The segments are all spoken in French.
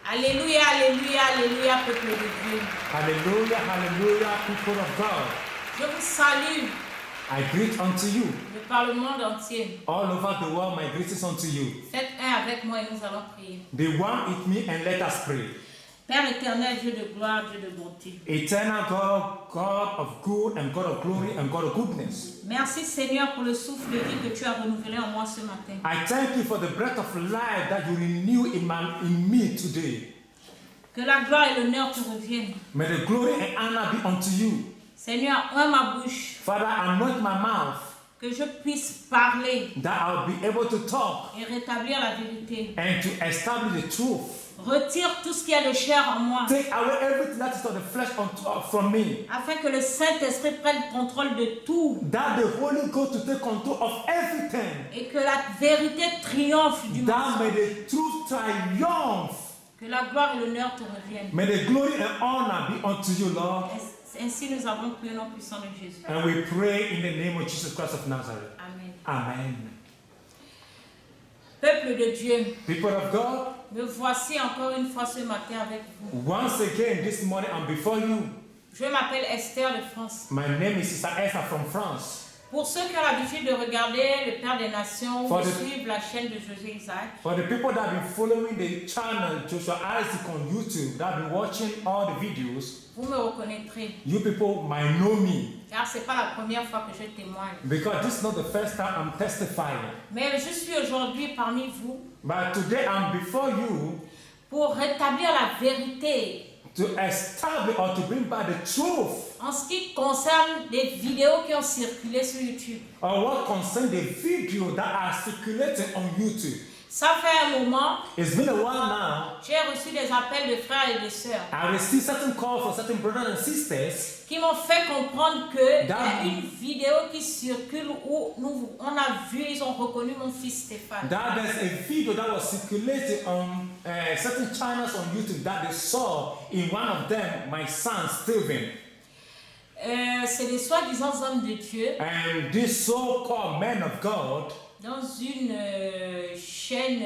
Alléluia, alléluia, alléluia, peuple de Dieu. Hallelujah, hallelujah, people of God. Je vous salue I greet unto you. de par le monde entier. All over the world, my greetings unto you. Faites un avec moi et nous allons prier. The one with me and let us pray. Père éternel, Dieu de gloire, Dieu de bonté. Eternal God, God of good and God of glory and God of goodness. Merci Seigneur pour le souffle de vie que tu as renouvelé en moi ce matin. I thank you for the breath of life that you renew in me today. Que la gloire et l'honneur te reviennent. May the glory and honor be unto you. Seigneur, ouvre ma bouche, Father, anoint my mouth que je puisse parler that I'll be able to talk et rétablir la vérité. and to establish the truth. Retire tout ce qui est de chair en moi, Take away everything that is of the flesh from me. afin que le Saint-Esprit prenne contrôle de tout That the Holy Ghost to take control of everything. et que la vérité triomphe du That may mensonge. the truth triumph. Que la gloire et l'honneur te reviennent. May the glory and honor be unto you, Lord. Ainsi nous avons prié au nom puissant de Jésus. And we pray in the name of Jesus Christ of Nazareth. Amen. Amen. Peuple de Dieu, People of God, me voici encore une fois ce matin avec vous. once again this morning I'm before you. Je m'appelle Esther de France. My name is Sister Esther from France. Pour ceux qui ont l'habitude de regarder le Père des Nations ou For de the- suivre la chaîne de Josué Isaac, For the people that have been following the channel Joshua Isaac on YouTube, that have been watching all the videos, vous me reconnaîtrez. you people might know me. Car ce n'est pas la première fois que je témoigne. Because this is not the first time I'm testifying. Mais je suis aujourd'hui parmi vous But today I'm before you pour rétablir la vérité to establish or to bring back the truth en ce qui concerne des vidéos qui ont circulé sur YouTube. on what concerns the video that are circulating on YouTube. Ça fait un moment, It's been a while now. j'ai reçu des appels de frères et de sœurs I received certain calls from certain brothers and sisters qui m'ont fait comprendre qu'il y a That- une vidéo qui circule où on a vu, ils ont reconnu mon fils Stéphane. that there's a video that was circulating on certain channels on YouTube that they saw in one of them, my son Stephen. C'est des soi-disant hommes de Dieu And this so-called man of God dans une chaîne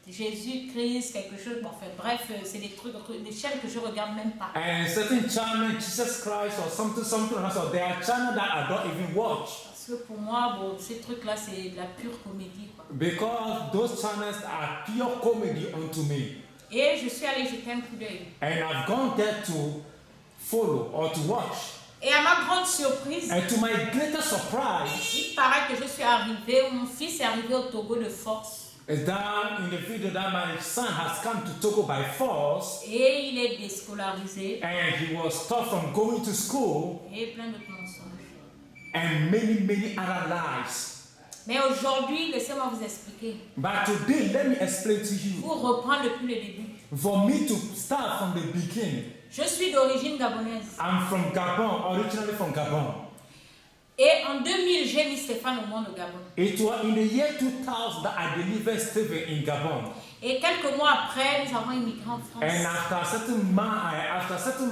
Jésus-Christ, quelque chose, bon, enfin bref, c'est des trucs, des chaînes que je regarde même pas. and certain channel, Jesus Christ or something else, or there are channels that I don't even watch. Parce que pour moi, bon, ces trucs-là, c'est de la pure comédie, quoi. Because those channels are pure comedy unto me. Et je suis allée jeter un coup d'œil. And I've gone there to follow or to watch. Et à ma grande surprise, And to my greatest surprise, il paraît que je suis arrivée, mon fils est arrivé au Togo de force. is down in the video that my son has come to Togo by force Et il est déscolarisé. and he was stopped from going to school Et plein d'autres mensonges. and many other lies. Mais aujourd'hui, laissez-moi vous expliquer. But today, let me explain to you. Pour reprendre depuis le début. For me to start from the beginning, Je suis d'origine gabonaise. I'm from Gabon, originally from Gabon. Et en 2000, j'ai mis Stéphane au monde au Gabon. It was in the year 2000 that I delivered Stephen in Gabon. Et quelques mois après, nous avons immigré en France. And after a certain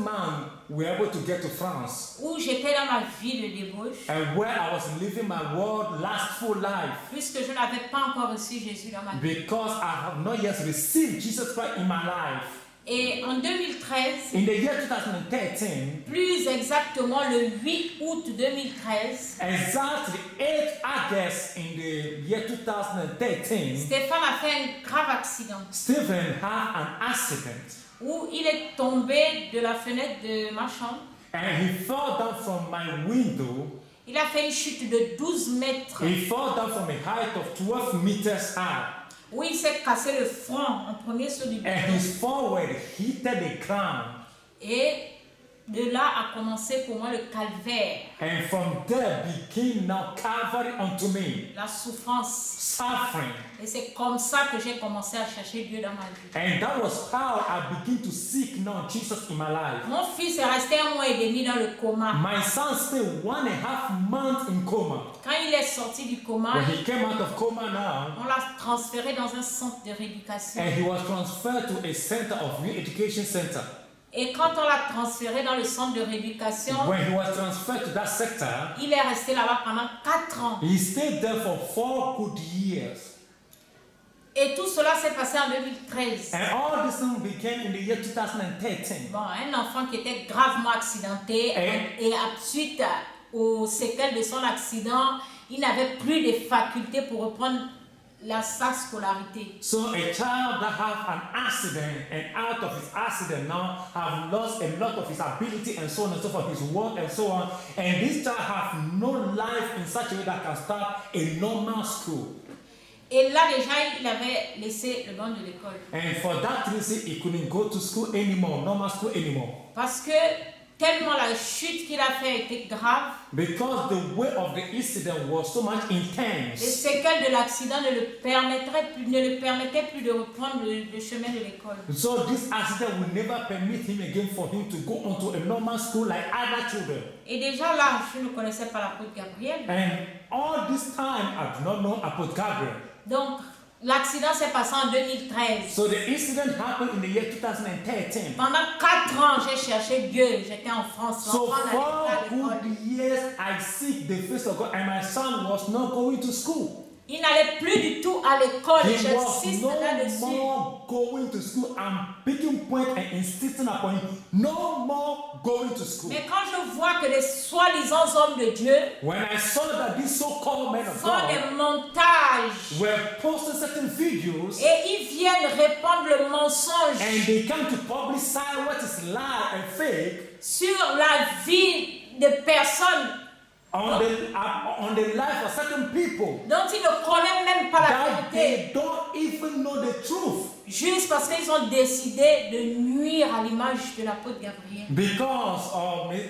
month, we were able to get to France. Où j'étais dans ma vie de débauche. And where I was living my world last full life. Puisque je n'avais pas encore reçu Jésus dans ma vie. Because I have not yet received Jesus Christ in my life. Et en 2013, In the year 2013, plus exactement le 8 août 2013, exactly 8 August in the year 2013, Stéphane a fait un grave accident Stephen had an accident où il est tombé de la fenêtre de ma chambre. and he fell down from my window. Il a fait une chute de 12 mètres He fell down from a height of 12 meters high. où il s'est cassé le front en premier sur du And béton. his forehead hit the ground. Et de là a commencé pour moi le calvaire, And from there became now Calvary unto me, la souffrance. suffering. Et c'est comme ça que j'ai commencé à chercher Dieu dans ma vie. And that was how I began to seek now Jesus in my life. Mon fils est resté 1 mois et demi dans le coma. My son stayed 1.5 months in coma. Quand il est sorti du coma, When he came out of coma now, on l'a transféré dans un centre de rééducation. and he was transferred to a center of re-education center. Et quand on l'a transféré dans le centre de rééducation, When he was transferred to that sector, il est resté là-bas pendant 4 ans. he stayed there for 4 good years. Et tout cela s'est passé en 2013. And all this thing began in the year 2013. Bon, un enfant qui était gravement accidenté et suite aux séquelles de son accident, il n'avait plus de facultés pour reprendre sa scolarité. So a child that have an accident and out of his accident now have lost a lot of his ability and so on and so forth, his work and so on. And this child have no life in such a way that can start a normal school. Et là déjà, il avait laissé le banc de l'école. And for that reason, he couldn't go to school anymore, normal school anymore. Parce que tellement la chute qu'il a fait était grave. Because the way of the incident was so much Les intense. séquelles de l'accident ne le permettaient plus de reprendre le chemin de l'école. So this accident will never permit him again for him to go onto a normal school like other children. Et déjà là, je ne connaissais pas l'apôtre Gabriel. And all this time, I do not know about Gabriel. Donc, l'accident s'est passé en 2013. So the incident happened in the year 2013. Pendant 4 ans, j'ai cherché Dieu. J'étais en France. So L'enfant n'allait pas à 4 l'école. good years I seek the face of God, and my son was not going to school. Il n'allait plus du tout à l'école. He was J'insiste no là-dessus. more going to school. I'm picking point and insisting upon him. No more going to school. Mais quand je vois que les soi-disant hommes de Dieu When I saw that these so-called men of font God des montages were posting certain videos et ils viennent répandre le mensonge and they come to publicize what is lie and fake sur la vie de personnes on the life of certain people dont ils ne connaissent même pas la that vérité, they don't even know the truth juste parce qu'ils ont décidé de nuire à l'image de l'apôtre Gabriel. because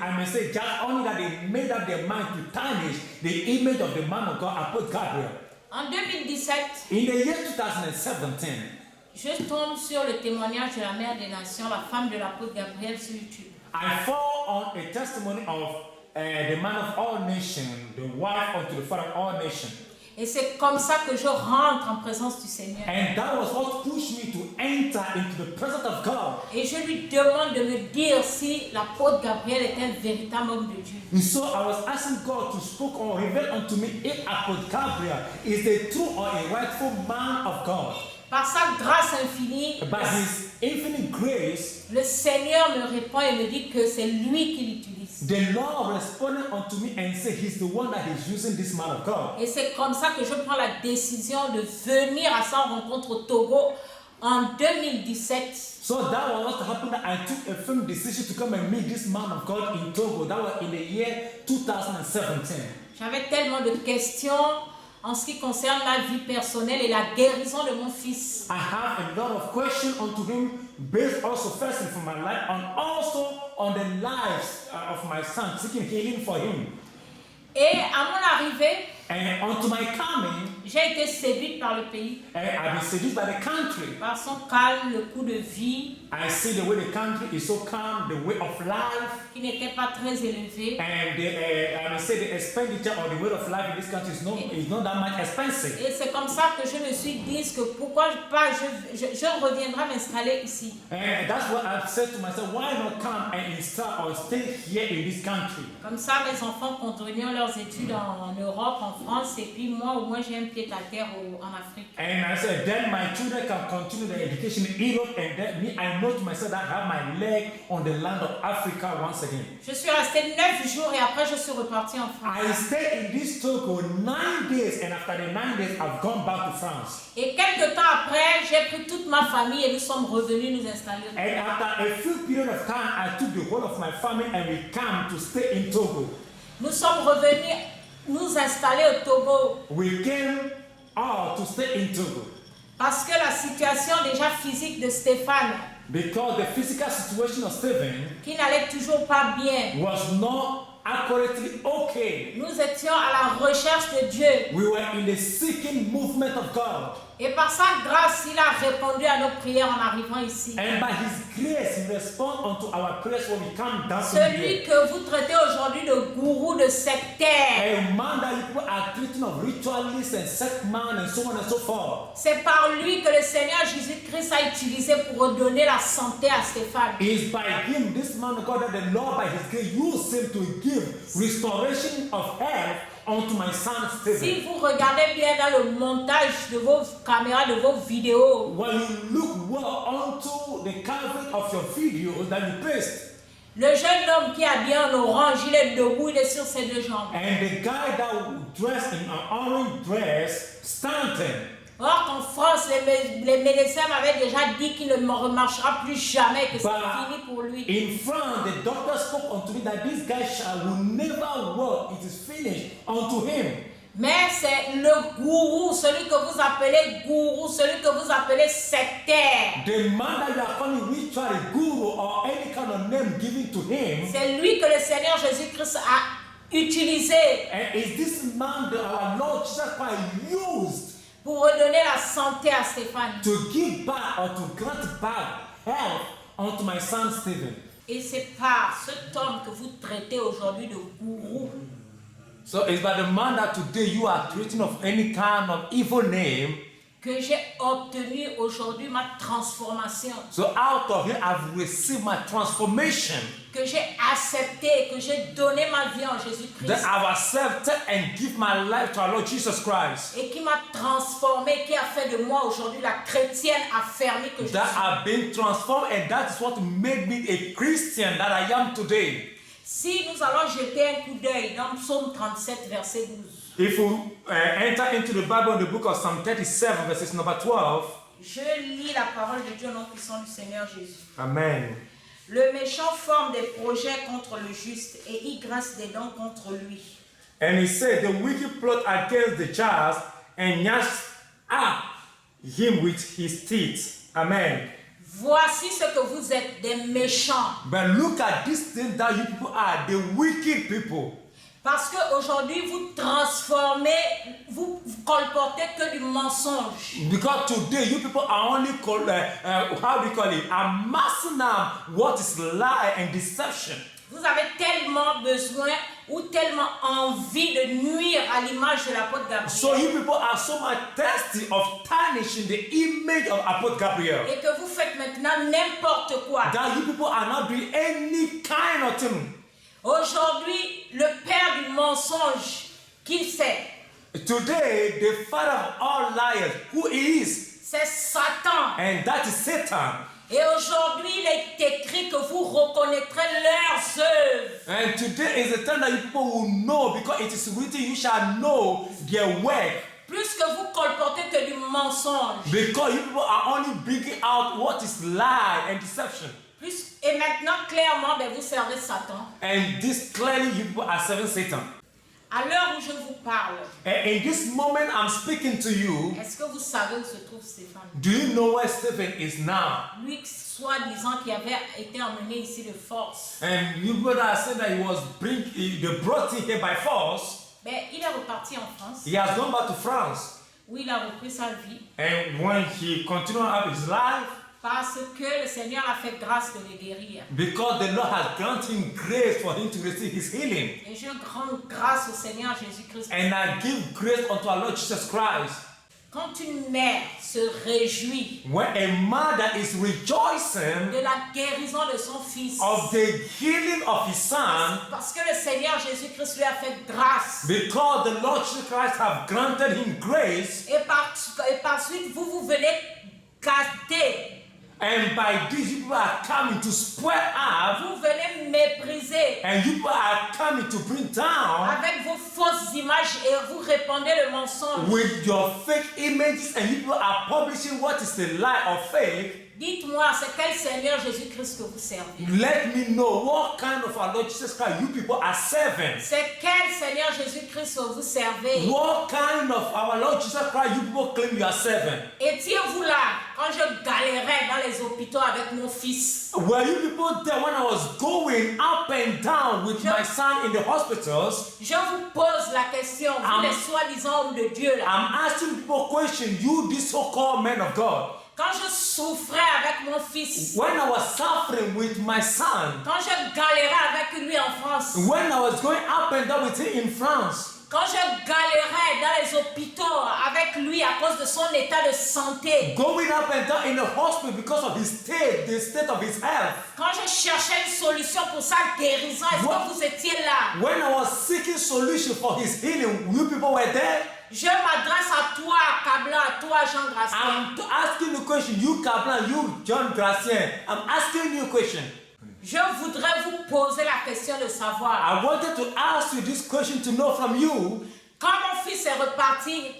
I may say just only that they made up their mind to tarnish the image of the man of God, Apostle Gabriel. En 2017, In the year 2017, je tombe sur le témoignage de la mère des nations, la femme de l'apôtre Gabriel sur YouTube. I fall on a testimony of the man of all nations, the wife unto the father of all nations. Et c'est comme ça que je rentre en présence du Seigneur. And that was what pushed me to enter into the presence of God. Et je lui demande de me dire si l'apôtre Gabriel est un véritable homme de Dieu. And so I was asking God to speak or reveal unto me if Apostle Gabriel is a true or a rightful man of God. Par sa grâce infinie, By his infinite grace, le Seigneur me répond et me dit que c'est lui qui l'utilise. the Lord responded unto me and said he's the one that is using this man of God. Et c'est comme ça que je prends la décision de venir à sa rencontre au Togo en 2017. So that was what happened. I took a firm decision to come and meet this man of God in Togo. That was in the year 2017. J'avais tellement de questions en ce qui concerne la vie personnelle et la guérison de mon fils. I have a lot of questions unto him based also firstly for my life and also on the lives of my son, seeking healing for him. Et à mon arrivée, And unto my coming, j'ai été séduite par le pays, I've been seduced by the country. par son calme, le coût de vie I see the way the country is so calm, the way of life, qui n'était pas très élevé. and I may say the expenditure or the way of life in this country is not that much expensive. Et c'est comme ça que je me suis dit que pourquoi pas je reviendrai m'installer ici. And that's what I've said to myself, why not come and install or stay here in this country? Comme ça, mes enfants continuent leurs études en Europe, en France, et puis moi, au moins, j'ai un pied à terre en Afrique. And I said, then my children can continue their education in Europe, and then me, I know to myself that I have my leg on the land of Africa once again. Je suis restée 9 jours et après, je suis repartie en France. I stayed in this Togo 9 days, and after the 9 days, I've gone back to France. Et quelques temps après, j'ai pris toute ma famille et nous sommes revenus nous installer. And after a few period of time, I took the whole of my family and we came to stay in Togo. Nous sommes revenus nous installer au Togo We came all to stay in Togo parce que la situation déjà physique de Stéphane, because the physical situation of Stephen qui n'allait toujours pas bien, was not accurately okay. nous étions à la recherche de Dieu. We were in the seeking movement of God. Et par sa grâce, il a répondu à nos prières en arrivant ici. And by His grace, He responds unto our prayers when we come down from Celui here. que vous traitez aujourd'hui de gourou, de sectaire, A man that you people are treating of ritualists and sect man and so on and so forth. c'est par lui que le Seigneur Jésus-Christ a utilisé pour redonner la santé à Stéphane. It is by him, this man of God, that the Lord by His grace used him to give restoration of health unto my son Stephen. Si vous regardez bien dans le montage de vos caméras, de vos vidéos, When you look well onto the coverage of your video that you paste, le jeune homme qui est habillé en orange, il est debout, il est sur ses deux jambes. and the guy that dressed in an orange dress standing. Or qu'en France, les médecins m'avaient déjà dit qu'il ne remarchera plus jamais, que c'est fini pour lui. In France, the doctor spoke unto me that this guy will never walk. It is finished unto him. Mais c'est le gourou, celui que vous appelez gourou, celui que vous appelez sectaire. The man that you are calling ritual guru or any kind of name given to him. C'est lui que le Seigneur Jésus-Christ a utilisé. And is this man that our Lord Jesus Christ used pour redonner la santé à Stéphane. To give back or to grant back health unto my son Stephen. Et c'est par cet homme que vous traitez aujourd'hui de gourou. So it's by the man that today you are treating of any kind of evil name. Que j'ai obtenu aujourd'hui ma transformation. So out of it I've received my transformation. Que j'ai accepté, que j'ai donné ma vie en Jésus-Christ. That I've accepted and give my life to our Lord Jesus Christ. Et qui m'a transformé, qui a fait de moi aujourd'hui la chrétienne affermie que je suis. That I've been transformed and that is what made me a Christian that I am today. Si nous allons jeter un coup d'œil dans Psaume 37, verset 12. If we enter into the Bible in the book of Psalm 37, verses number 12. Je lis la parole de Dieu au nom puissant du Seigneur Jésus. Amen. Le méchant forme des projets contre le juste et il grince des dents contre lui. And he said, the wicked plot against the just and gnash at him with his teeth. Amen. Voici ce que vous êtes, des méchants. But look at this thing that you people are, the wicked people. Parce qu'aujourd'hui, vous transformez, vous colportez que du mensonge. Because today, you people are only called, how do you call it, amassing up what is lie and deception. Vous avez tellement besoin ou tellement envie de nuire à l'image de l'apôtre Gabriel. So you people are so much thirsty of tarnishing the image of Apostle Gabriel. Et que vous faites maintenant n'importe quoi. That you people are not doing any kind of thing. Aujourd'hui, le père du mensonge, qui c'est? Today, the father of all liars, who is? C'est Satan. And that is Satan. Et aujourd'hui, il est écrit que vous reconnaîtrez leurs œuvres. And today is the time that you people will know, because it is written, you shall know their work. Plus que vous colportez que du mensonge. Because you people are only bringing out what is lie and deception. Plus, et maintenant, clairement, ben, vous servez Satan. And this clearly you people are serving Satan. À l'heure où je vous parle, And in this moment I'm speaking to you, est-ce que vous savez où se trouve Stéphane? do you know where Stephen is now? Lui, soi-disant, qui avait été emmené ici de force. And you brother are saying that they brought him here by force. Ben, il est reparti en France, He has gone back to France. où il a repris sa vie, And when he continued up his life, parce que le Seigneur a fait grâce de le guérir. because the Lord has granted him grace for him to receive his healing. Et je rends grâce au Seigneur Jésus-Christ. And I give grace unto our Lord Jesus Christ. Quand une mère se réjouit When a mother is rejoicing de la guérison de son fils, of the healing of his son, parce que le Seigneur Jésus-Christ lui a fait grâce, because the Lord Jesus Christ have granted him grace, et par suite vous venez gâter, and by this you people are coming to spread out, vous venez mépriser and you people are coming to bring down avec vos fausses images et vous répandez le mensonge. with your fake images, and you people are publishing what is a lie or fake. Dites-moi, c'est quel Seigneur Jésus-Christ que vous servez? Let me know what kind of our Lord Jesus Christ you people are serving. C'est quel Seigneur Jésus-Christ que vous servez? What kind of our Lord Jesus Christ you people claim you are serving? Étiez-vous là quand je galérais dans les hôpitaux avec mon fils? Were you people there when I was going up and down with my son in the hospitals? Je vous pose la question, vous les soi-disant hommes de Dieu là. I'm asking people questions, you these so-called men of God. Quand je souffrais avec mon fils, When I was suffering with my son, quand je galérais avec lui en France, when I was going up and down with him in France, Quand je galérais dans les hôpitaux avec lui à cause de son état de santé. Going up and down in the hospital because of his state, the state of his health. Quand je cherchais une solution pour sa guérison, est-ce que vous étiez là? When I was seeking solution for his healing, you people were there. Je m'adresse à toi, Kablan, à toi, Jean Gracien. I'm asking you a question. You, Kablan, you, John Gracien. I'm asking you a question. Je voudrais vous poser la question de savoir. I wanted to ask you this question to know from you. Quand mon fils est reparti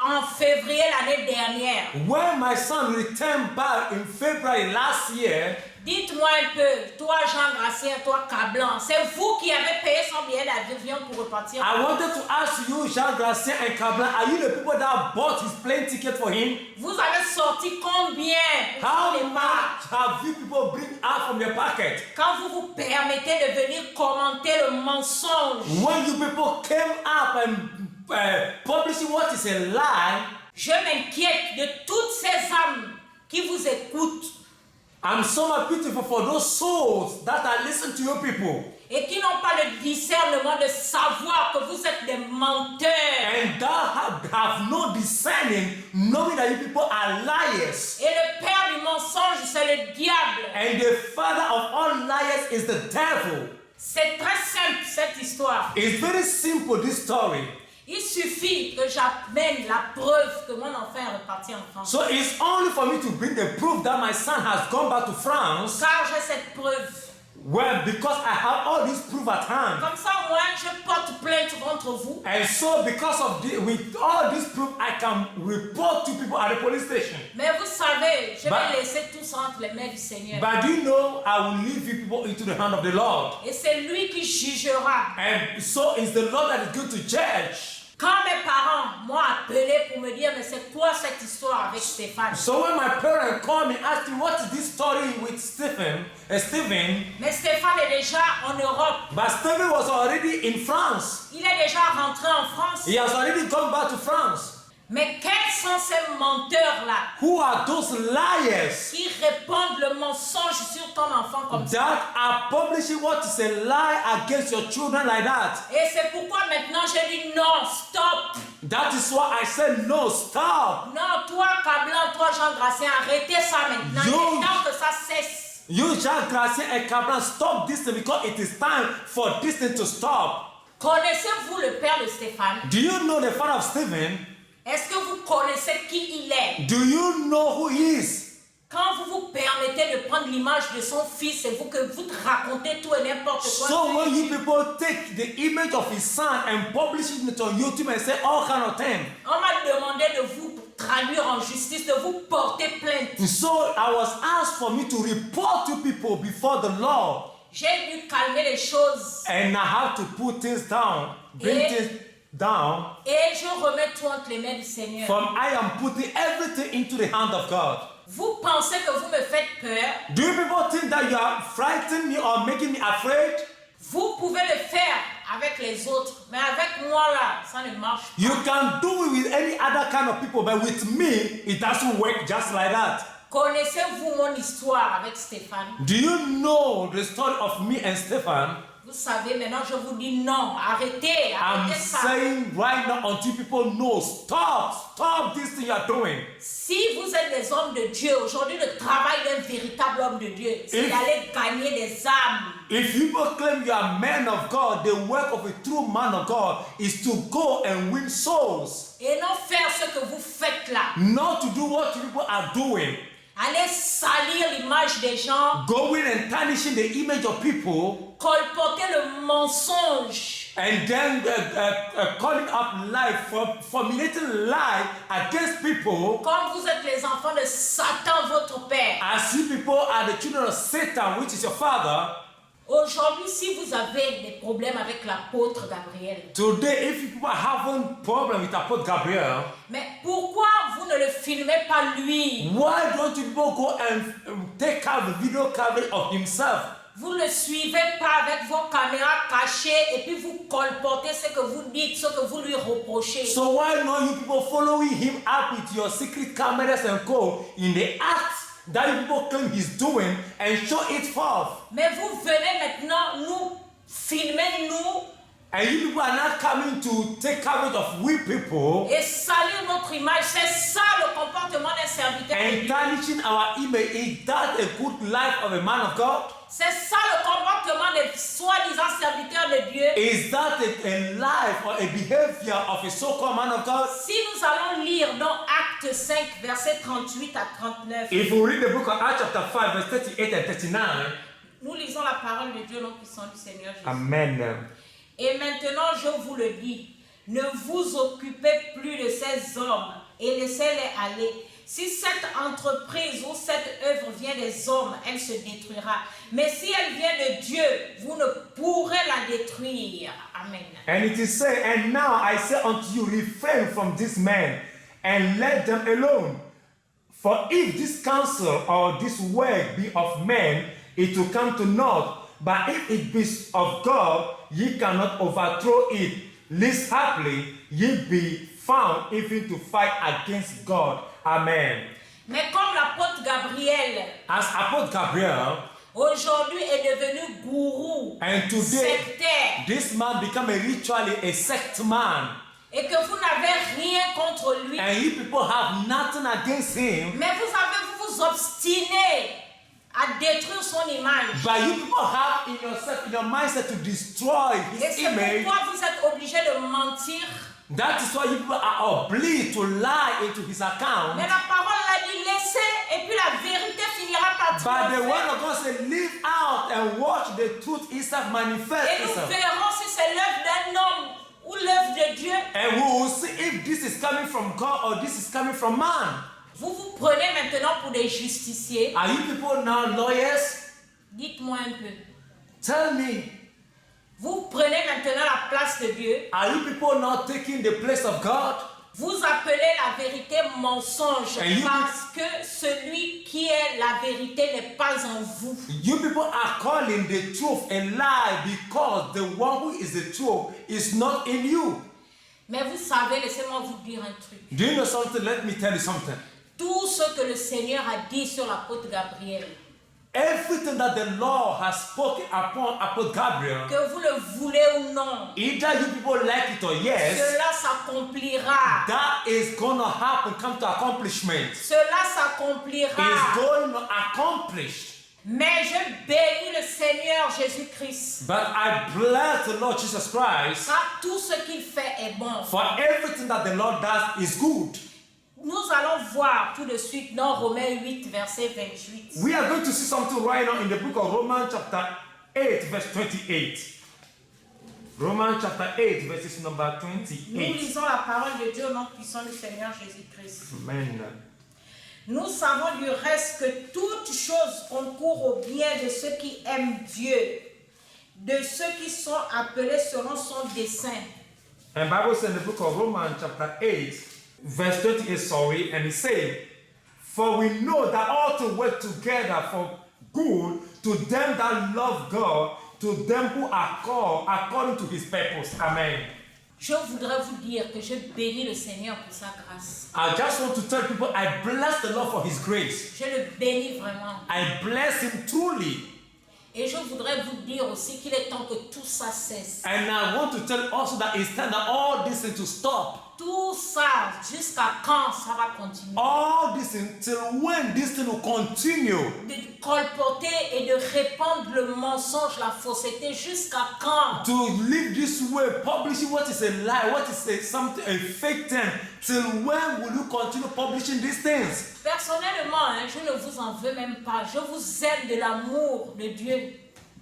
en février l'année dernière, When my son returned back in February last year, dites-moi un peu, toi Jean Gracien, toi Kablan, c'est vous qui avez payé son billet d'avion pour repartir. I wanted to ask you, Jean Gracien and Kablan, are you the people that bought his plane ticket for him? Vous avez sorti combien? How much have you people bring out from your pocket? Quand vous vous permettez de venir commenter le mensonge, When you people came up and publishing what is a lie, je m'inquiète de toutes ces âmes qui vous écoutent I'm so much beautiful for those souls that are listening to you people et qui n'ont pas le discernement de savoir que vous êtes des menteurs. and that have no discerning, knowing that you people are liars. Et le père du mensonge, c'est le diable. And the father of all liars is the devil. C'est très simple cette histoire. It's very simple, this story. Il suffit que j'amène la preuve que mon enfant est reparti en France. So it's only for me to bring the proof that my son has gone back to France. Car j'ai cette preuve. Well, because I have all this proof at hand. Comme ça, moi, je porte plainte contre vous. And so because of with all this proof, I can report to people at the police station. Mais vous savez, je vais laisser tout ça entre les mains du Seigneur. But do you know, I will leave you people into the hand of the Lord. Et c'est lui qui jugera. And so it's the Lord that is going to judge. Quand mes parents m'ont appelé pour me dire, mais c'est quoi cette histoire avec Stéphane? So when my parents called me asking what is this story with Stephen, Mais Stéphane est déjà en Europe. but Stephen was already in France. Il est déjà rentré en France. He has already gone back to France. Mais quels sont ces menteurs-là Who are those liars qui répandent le mensonge sur ton enfant comme ça? that are publishing what is a lie against your children like that? Et c'est pourquoi maintenant je dis non, stop. That is why I said no, stop. Non, toi Kablan, toi Jean Gracien, arrêtez ça maintenant. Il est temps que ça cesse. You, Jean Gracien and Cabran, stop this thing because it is time for this thing to stop. Connaissez-vous le père de Stéphane? Do you know the father of Stephen? Est-ce que vous connaissez qui il est? Do you know who he is? Quand vous vous permettez de prendre l'image de son fils et vous racontez tout et n'importe quoi. So when you people take the image of his son and publish it on YouTube and say all kind of things. On m'a demandé de vous traduire en justice, de vous porter plainte. So I was asked for me to report to people before the law. J'ai dû calmer les choses. And I have to put things down, bring things down. Et je remets tout entre les mains du Seigneur. From I am putting everything into the hand of God. Vous pensez que vous me faites peur? Do you people think that you are frightening me or making me afraid? Vous pouvez le faire avec les autres, mais avec moi là, ça ne marche pas. You can do it with any other kind of people, but with me, it doesn't work just like that. Connaissez-vous mon histoire avec Stéphane? Do you know the story of me and Stephan? Vous savez, maintenant je vous dis non, arrêtez, I'm arrêtez ça. saying right now until people know, stop this thing you are doing. Si vous êtes des hommes de Dieu, aujourd'hui le travail d'un véritable homme de Dieu, c'est d'aller gagner des âmes. If people claim you are men of God, the work of a true man of God is to go and win souls. Et non faire ce que vous faites là. Not to do what people are doing. Aller salir l'image des gens. Going and tarnishing the image of people. Colporter le mensonge. And then calling up lie, formulating lie against people. Comme vous êtes les enfants de Satan, votre père. As you people are the children of Satan, which is your father. Aujourd'hui, si vous avez des problèmes avec l'apôtre Gabriel. Today, if people are having problem with Apostle Gabriel. Mais pourquoi vous ne le filmez pas lui? Why don't you people go and take out the video coverage of himself? Vous ne le suivez pas avec vos caméras cachées et puis vous colportez ce que vous dites, ce que vous lui reprochez. So why not you people following him up with your secret cameras and go in the acts that you people claim he's doing and show it forth? Mais vous venez maintenant nous filmer, nous And you people are not coming to take coverage of we people et salir notre image. C'est ça le comportement d'un serviteur de and Dieu. tarnishing our image. Is that a good life of a man of God? C'est ça le comportement des soi-disant serviteurs de Dieu. Is that a life or a behavior of a so-called man of God? Si nous allons lire dans Actes 5, versets 38 à 39, If we read the book of Acts chapter 5 verse 38 and 39, nous lisons la parole de Dieu, nom puissant du Seigneur Jésus. Amen. Et maintenant, je vous le dis, ne vous occupez plus de ces hommes et laissez-les aller. Si cette entreprise ou cette œuvre vient des hommes, elle se détruira. Mais si elle vient de Dieu, vous ne pourrez la détruire. Amen. And it is said, and now I say unto you, refrain from this man and let them alone. For if this counsel or this work be of men, it will come to naught. But if it be of God, ye cannot overthrow it, lest haply ye be found even to fight against God. Amen. Mais comme l'apôtre Gabriel, As Apostle Gabriel, aujourd'hui est devenu gourou, and today sectaire, this man become a ritually a sect man, et que vous n'avez rien contre lui, and you people have nothing against him, mais vous vous obstinez à détruire son image. but you people have in yourself, in your mindset to destroy Et his c'est image. pourquoi vous êtes obligés de mentir. That is why you people are obliged to lie into his account. Mais la parole l'a dit, laissez, et puis la vérité finira par But the triompher. word of God said, live out and watch the truth itself manifest Et nous itself. verrons si c'est l'œuvre d'un homme ou l'œuvre de Dieu. And we will see if this is coming from God or this is coming from man. Vous vous prenez maintenant pour des justiciers. Are you people now lawyers? Dites-moi un peu. Tell me, Vous prenez maintenant la place de Dieu. are you people now taking the place of God? Vous appelez la vérité mensonge And you- parce que celui qui est la vérité n'est pas en vous. You people are calling the truth a lie because the one who is the truth is not in you. Mais vous savez, laissez-moi vous dire un truc. Do you know something? Let me tell you something. Tout ce que le Seigneur a dit sur l'apôtre Gabriel, Everything that the Lord has spoken upon Gabriel, que vous le voulez ou non, either you people like it or yes, cela s'accomplira. that is going to happen, come to accomplishment. Cela s'accomplira. Is going to accomplish. Mais je bénis le Seigneur Jésus-Christ. But I bless the Lord Jesus Christ Car tout ce qu'il fait est bon. for everything that the Lord does is good. Nous allons voir tout de suite dans Romains 8, verset 28. We are going to see something right now in the book of Romans chapter 8 verse 28. Romans chapter 8 verses number Nous 28. lisons la parole de Dieu au nom puissant du Seigneur Jésus-Christ. Amen. Nous savons du reste que toute chose concourt au bien de ceux qui aiment Dieu, de ceux qui sont appelés selon son dessein. And Bible says in the book of Romans chapter 8 verse 28, and it says, for we know that all things work together for good to them that love God, to them who are called according to his purpose. Amen. Je voudrais vous dire que je bénis le Seigneur pour sa grâce. I just want to tell people, I bless the Lord for his grace. Je le bénis vraiment. I bless him truly. Et je voudrais vous dire aussi qu'il est temps que tout ça cesse. And I want to tell also that it's time that all this thing to stop. Tout ça, jusqu'à quand ça va continuer? All this until when this thing will continue. De colporter et de répandre le mensonge, la fausseté, jusqu'à quand? To live this way, publishing what is a lie, what is a fake thing. Till when will you continue publishing these things? Personnellement, je ne vous en veux même pas. Je vous aime de l'amour de Dieu.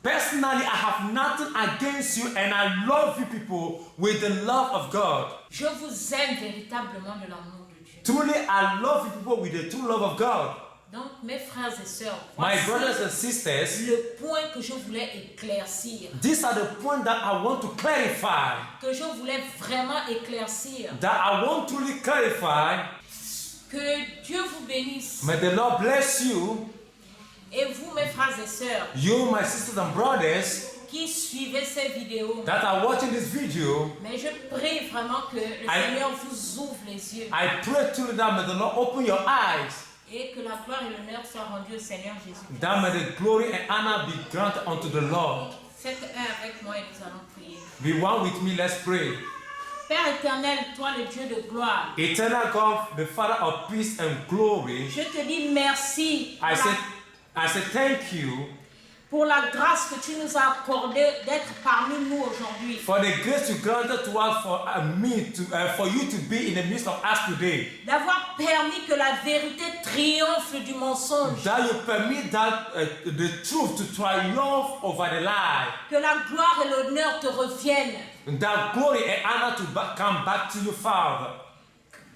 Personally, I have nothing against you and I love you people with the love of God. Je vous aime véritablement de l'amour de Dieu. Truly, I love you people with the true love of God. Donc, mes frères et sœurs, My voici brothers and sisters, le point que je voulais éclaircir, these are the points that I want to clarify. que je voulais vraiment éclaircir. That I want to really clarify. Que Dieu vous bénisse. May the Lord bless you. Et vous, mes frères et sœurs, You, my sisters and brothers, qui suivez ces vidéos, that are watching this video. mais je prie vraiment que le Seigneur vous ouvre les yeux I pray to you that may the Lord open your eyes. et que la gloire et l'honneur soient rendus au Seigneur Jésus. That may the glory and honor be granted unto the Lord. Faites un avec moi et nous allons prier. Be one with me, let's pray. Père éternel, toi le Dieu de gloire, Eternal God, the Father of peace and glory, je te dis merci I say thank you pour la grâce que tu nous as accordée d'être parmi nous aujourd'hui. for the grace you granted to us for you to be in the midst of us today. D'avoir permis que la vérité triomphe du mensonge. That you permit that the truth to triumph over the lie. Que la gloire et l'honneur te reviennent. That glory and honor to come back to you, Father.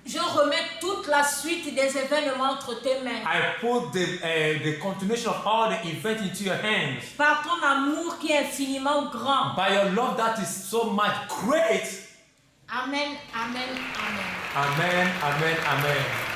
Je remets toute la suite des événements entre tes mains. I put the continuation of all the events into your hands. Par ton amour qui est infiniment grand. By your love that is so much great. Amen, amen, amen. Amen, amen, amen.